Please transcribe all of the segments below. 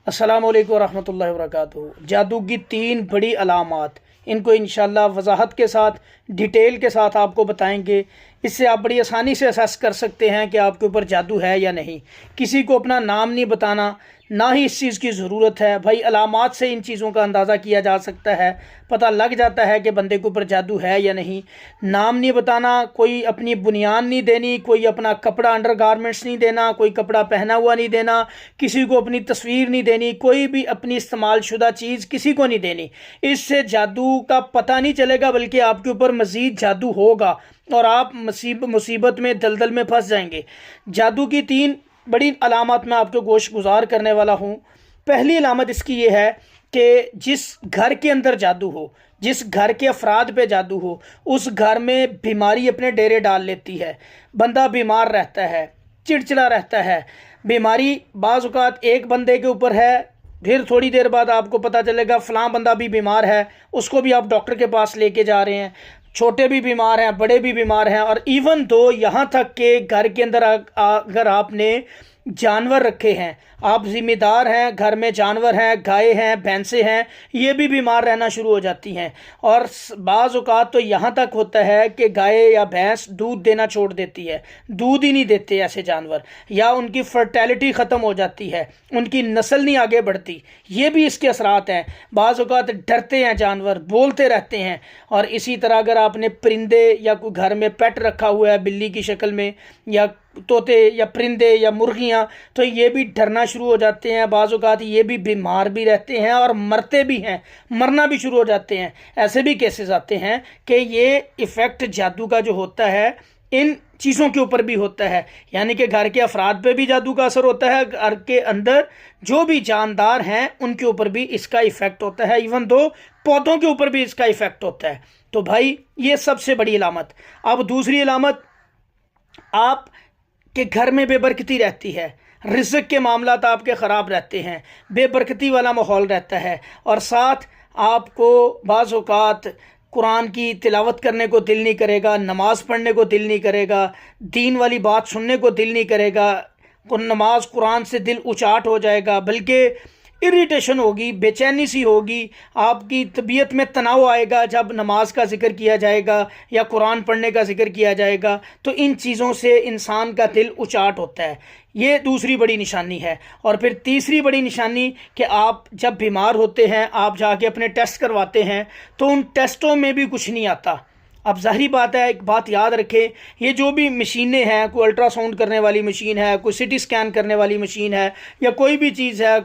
अस्सलामुअलैकुम वरहमतुल्लाहि वबरकातुहू। जादू की तीन बड़ी अलामात, इनको इंशाल्लाह वजाहत के साथ डिटेल के साथ आपको बताएंगे। इससे आप बड़ी आसानी से असेस कर सकते हैं कि आपके ऊपर जादू है या नहीं। किसी को अपना नाम नहीं बताना, ना ही इस चीज़ की ज़रूरत है भाई। अलामात से इन चीज़ों का अंदाज़ा किया जा सकता है, पता लग जाता है कि बंदे के ऊपर जादू है या नहीं। नाम नहीं बताना, कोई अपनी बुनियान नहीं देनी, कोई अपना कपड़ा अंडर गारमेंट्स नहीं देना, कोई कपड़ा पहना हुआ नहीं देना, किसी को अपनी तस्वीर नहीं देनी, कोई भी अपनी इस्तेमाल शुदा चीज़ किसी को नहीं देनी। इससे जादू का पता नहीं चलेगा, बल्कि आपके ऊपर मज़ीद जादू होगा और आप मुसीबत में दलदल में फंस जाएंगे। जादू की तीन बड़ी अलामत मैं आपको गोश गुजार करने वाला हूँ। पहली अलामत इसकी ये है कि जिस घर के अंदर जादू हो, जिस घर के अफराद पे जादू हो, उस घर में बीमारी अपने डेरे डाल लेती है। बंदा बीमार रहता है, चिड़चिड़ा रहता है। बीमारी बाज़ औक़ात एक बंदे के ऊपर है, फिर थोड़ी देर बाद आपको पता चलेगा फ़लाँ बंदा भी बीमार है, उसको भी आप डॉक्टर के पास लेके जा रहे हैं। छोटे भी बीमार हैं, बड़े भी बीमार हैं। और इवन दो यहाँ तक के घर के अंदर अगर आपने जानवर रखे हैं, आप ज़िम्मेदार हैं, घर में जानवर हैं, गाय हैं, भैंसे हैं, ये भी बीमार रहना शुरू हो जाती हैं। और बाज़ औक़ात तो यहाँ तक होता है कि गाय या भैंस दूध देना छोड़ देती है, दूध ही नहीं देते ऐसे जानवर, या उनकी फर्टिलिटी ख़त्म हो जाती है, उनकी नस्ल नहीं आगे बढ़ती। ये भी इसके असरात हैं। बाज़ औक़ात डरते हैं जानवर, बोलते रहते हैं। और इसी तरह अगर आपने परिंदे या कोई घर में पेट रखा हुआ है बिल्ली की शक्ल में, या तोते या परिंदे या मुर्गियाँ, तो ये भी डरना शुरू हो जाते हैं। बाज़ औक़ात ये भी बीमार भी रहते हैं और मरते भी हैं, मरना भी शुरू हो जाते हैं। ऐसे भी केसेस आते हैं कि ये इफ़ेक्ट जादू का जो होता है इन चीज़ों के ऊपर भी होता है, यानी कि घर के अफराद पे भी जादू का असर होता है, घर के अंदर जो भी जानदार हैं उनके ऊपर भी इसका इफ़ेक्ट होता है, इवन दो पौधों के ऊपर भी इसका इफ़ेक्ट होता है। तो भाई ये सबसे बड़ी अलामत। अब दूसरी अलामत, आप के घर में बेबरकती रहती है, रिज़्क़ के मामलात आपके ख़राब रहते हैं, बेबरकती वाला माहौल रहता है। और साथ आपको बाज़ औक़ात कुरान की तिलावत करने को दिल नहीं करेगा, नमाज़ पढ़ने को दिल नहीं करेगा, दीन वाली बात सुनने को दिल नहीं करेगा, नमाज कुरान से दिल उचाट हो जाएगा, बल्कि इरिटेशन होगी, बेचैनी सी होगी, आपकी तबीयत में तनाव आएगा जब नमाज का जिक्र किया जाएगा या कुरान पढ़ने का जिक्र किया जाएगा। तो इन चीज़ों से इंसान का दिल उचाट होता है। ये दूसरी बड़ी निशानी है। और फिर तीसरी बड़ी निशानी कि आप जब बीमार होते हैं, आप जाके अपने टेस्ट करवाते हैं, तो उन टेस्टों में भी कुछ नहीं आता। अब ज़ाहिरी बात है, एक बात याद रखें, ये जो भी मशीनें हैं, कोई अल्ट्रासाउंड करने वाली मशीन है, कोई सिटी स्कैन करने वाली मशीन है, या कोई भी चीज़ है,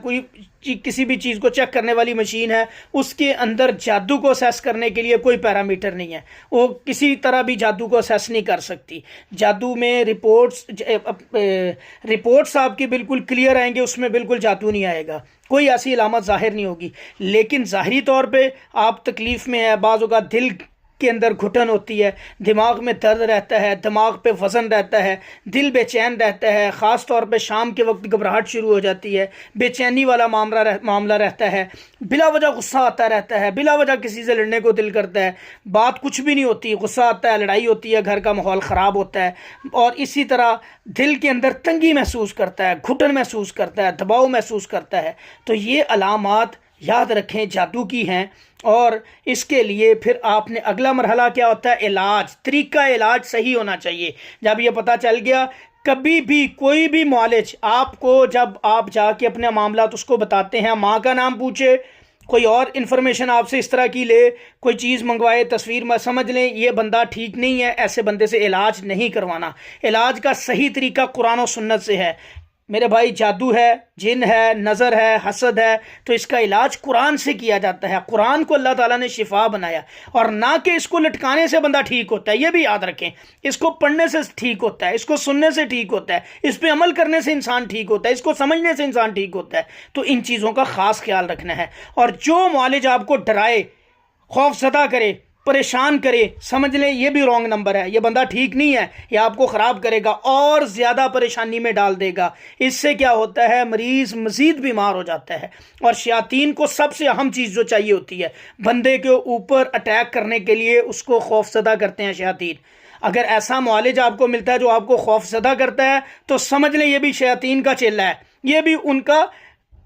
किसी भी चीज़ को चेक करने वाली मशीन है, उसके अंदर जादू को असेस करने के लिए कोई पैरामीटर नहीं है। वो किसी तरह भी जादू को असेस नहीं कर सकती। जादू में रिपोर्ट्स आपकी बिल्कुल क्लियर आएंगे, उसमें बिल्कुल जादू नहीं आएगा, कोई ऐसी अलामत ज़ाहिर नहीं होगी। लेकिन ज़ाहिरी तौर पे आप तकलीफ़ में है, बाज़ औक़ात दिल के अंदर घुटन होती है, दिमाग में दर्द रहता है, दिमाग पे वज़न रहता है, दिल बेचैन रहता है, ख़ास तौर पे शाम के वक्त घबराहट शुरू हो जाती है, बेचैनी वाला मामला रहता है, बिला वजह गुस्सा आता रहता है, बिला वजह किसी से लड़ने को दिल करता है, बात कुछ भी नहीं होती, गुस्सा आता है, लड़ाई होती है, घर का माहौल ख़राब होता है। और इसी तरह दिल के अंदर तंगी महसूस करता है, घुटन महसूस करता है, दबाव महसूस करता है। तो ये अलामात याद रखें जादू की हैं। और इसके लिए फिर आपने अगला मरहला क्या होता है, इलाज, तरीका इलाज सही होना चाहिए। जब ये पता चल गया, कभी भी कोई भी मुआलिज आपको, जब आप जाके अपने मामला उसको बताते हैं, माँ का नाम पूछे, कोई और इन्फॉर्मेशन आपसे इस तरह की ले, कोई चीज़ मंगवाए, तस्वीर में समझ लें ये बंदा ठीक नहीं है, ऐसे बंदे से इलाज नहीं करवाना। इलाज का सही तरीका कुरान और सुन्नत से है। मेरे भाई, जादू है, जिन है, नज़र है, हसद है, तो इसका इलाज कुरान से किया जाता है। कुरान को अल्लाह ताला ने शिफा बनाया, और ना कि इसको लटकाने से बंदा ठीक होता है। ये भी याद रखें, इसको पढ़ने से ठीक होता है, इसको सुनने से ठीक होता है, इस पर अमल करने से इंसान ठीक होता है, इसको समझने से इंसान ठीक होता है। तो इन चीज़ों का ख़ास ख्याल रखना है। और जो मुआलिज आपको डराए, खौफज़दा करे, परेशान करे, समझ लें ये भी रॉन्ग नंबर है, ये बंदा ठीक नहीं है, ये आपको ख़राब करेगा और ज़्यादा परेशानी में डाल देगा। इससे क्या होता है, मरीज़ मज़ीद बीमार हो जाता है। और शयातीन को सबसे अहम चीज़ जो चाहिए होती है, बंदे के ऊपर अटैक करने के लिए उसको खौफज़दा करते हैं शयातीन। अगर ऐसा मुआलिज आपको मिलता है जो आपको खौफज़दा करता है, तो समझ लें ये भी शयातीन का चेला है, ये भी उनका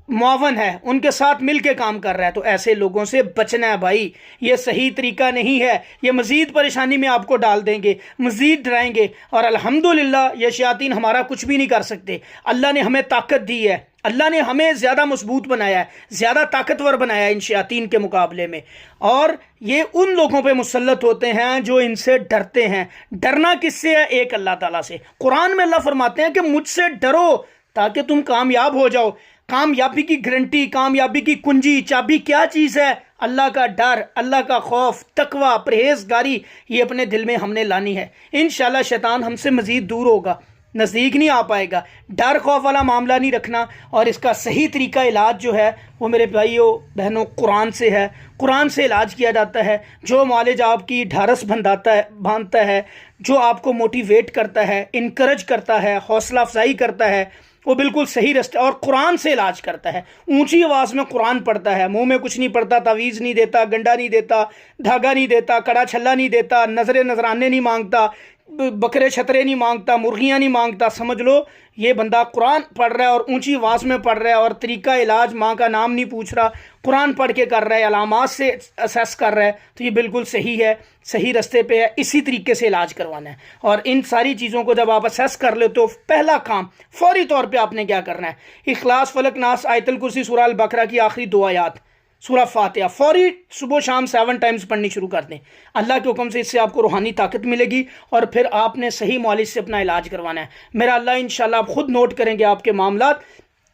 मुआवन है, उनके साथ मिल के काम कर रहा है, तो ऐसे लोगों से बचना है भाई। ये सही तरीका नहीं है, ये मज़ीद परेशानी में आपको डाल देंगे, मज़ीद डराएंगे। और अल्हम्दुलिल्लाह ये शयातीन हमारा कुछ भी नहीं कर सकते। अल्लाह ने हमें ताकत दी है, अल्लाह ने हमें ज़्यादा मजबूत बनाया है, ज़्यादा ताकतवर बनाया है इन शयातीन के मुकाबले में। और ये उन लोगों पे मुसल्लत होते हैं जो इनसे डरते हैं। डरना किससे है? एक अल्लाह ताला से। कुरान में अल्लाह फरमाते हैं कि मुझसे डरो ताकि तुम कामयाब हो जाओ। कामयाबी की गारंटी, कामयाबी की कुंजी, चाबी क्या चीज़ है? अल्लाह का डर, अल्लाह का खौफ, तकवा, परहेजगारी, ये अपने दिल में हमने लानी है। इंशाल्लाह शैतान हमसे मज़ीद दूर होगा, नज़दीक नहीं आ पाएगा। डर खौफ वाला मामला नहीं रखना। और इसका सही तरीका इलाज जो है वो मेरे भाइयों बहनों कुरान से है। कुरान से इलाज किया जाता है। जो मौलिज आपकी ढारस बांधता है, जो आपको मोटिवेट करता है, इनकरेज करता है, हौसला अफजाई करता है, वो बिल्कुल सही रास्ते और कुरान से इलाज करता है। ऊंची आवाज़ में कुरान पढ़ता है, मुंह में कुछ नहीं पढ़ता, तावीज़ नहीं देता, गंडा नहीं देता, धागा नहीं देता, कड़ा छल्ला नहीं देता, नजराने नहीं मांगता, बकरे छतरे नहीं मांगता, मुर्गियां नहीं मांगता। समझ लो ये बंदा कुरान पढ़ रहा है और ऊंची आवाज़ में पढ़ रहा है और तरीका इलाज माँ का नाम नहीं पूछ रहा, कुरान पढ़ के कर रहा है, अलामात से असेस कर रहा है, तो ये बिल्कुल सही है, सही रास्ते पे है। इसी तरीके से इलाज करवाना है। और इन सारी चीज़ों को जब आप असेस कर ले तो पहला काम फौरी तौर पर आपने क्या करना है? इखलास, फलक, नास, आयतुल कुर्सी, सूरह अल बकरा की आखिरी 2 आयात, सूरह फातिहा फौरी सुबह शाम 7 टाइम्स पढ़नी शुरू कर दें। अल्लाह के हुक्म से इससे आपको रूहानी ताकत मिलेगी और फिर आपने सही मौलिज से अपना इलाज करवाना है। मेरा अल्लाह इंशाल्लाह आप खुद नोट करेंगे, आपके मामलात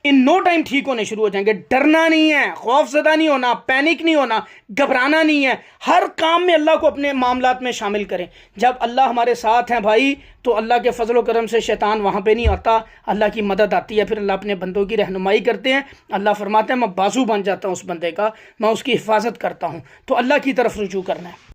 इन नो टाइम ठीक होने शुरू हो जाएंगे। डरना नहीं है, खौफजदा नहीं होना, पैनिक नहीं होना, घबराना नहीं है। हर काम में अल्लाह को अपने मामलात में शामिल करें। जब अल्लाह हमारे साथ हैं भाई तो अल्लाह के फजल व करम से शैतान वहाँ पे नहीं आता, अल्लाह की मदद आती है। फिर अल्लाह अपने बंदों की रहनुमाई करते हैं। अल्लाह फरमाते हैं मैं बाजू बन जाता हूँ उस बंदे का, मैं उसकी हिफाजत करता हूँ। तो अल्लाह की तरफ रुजू करना है।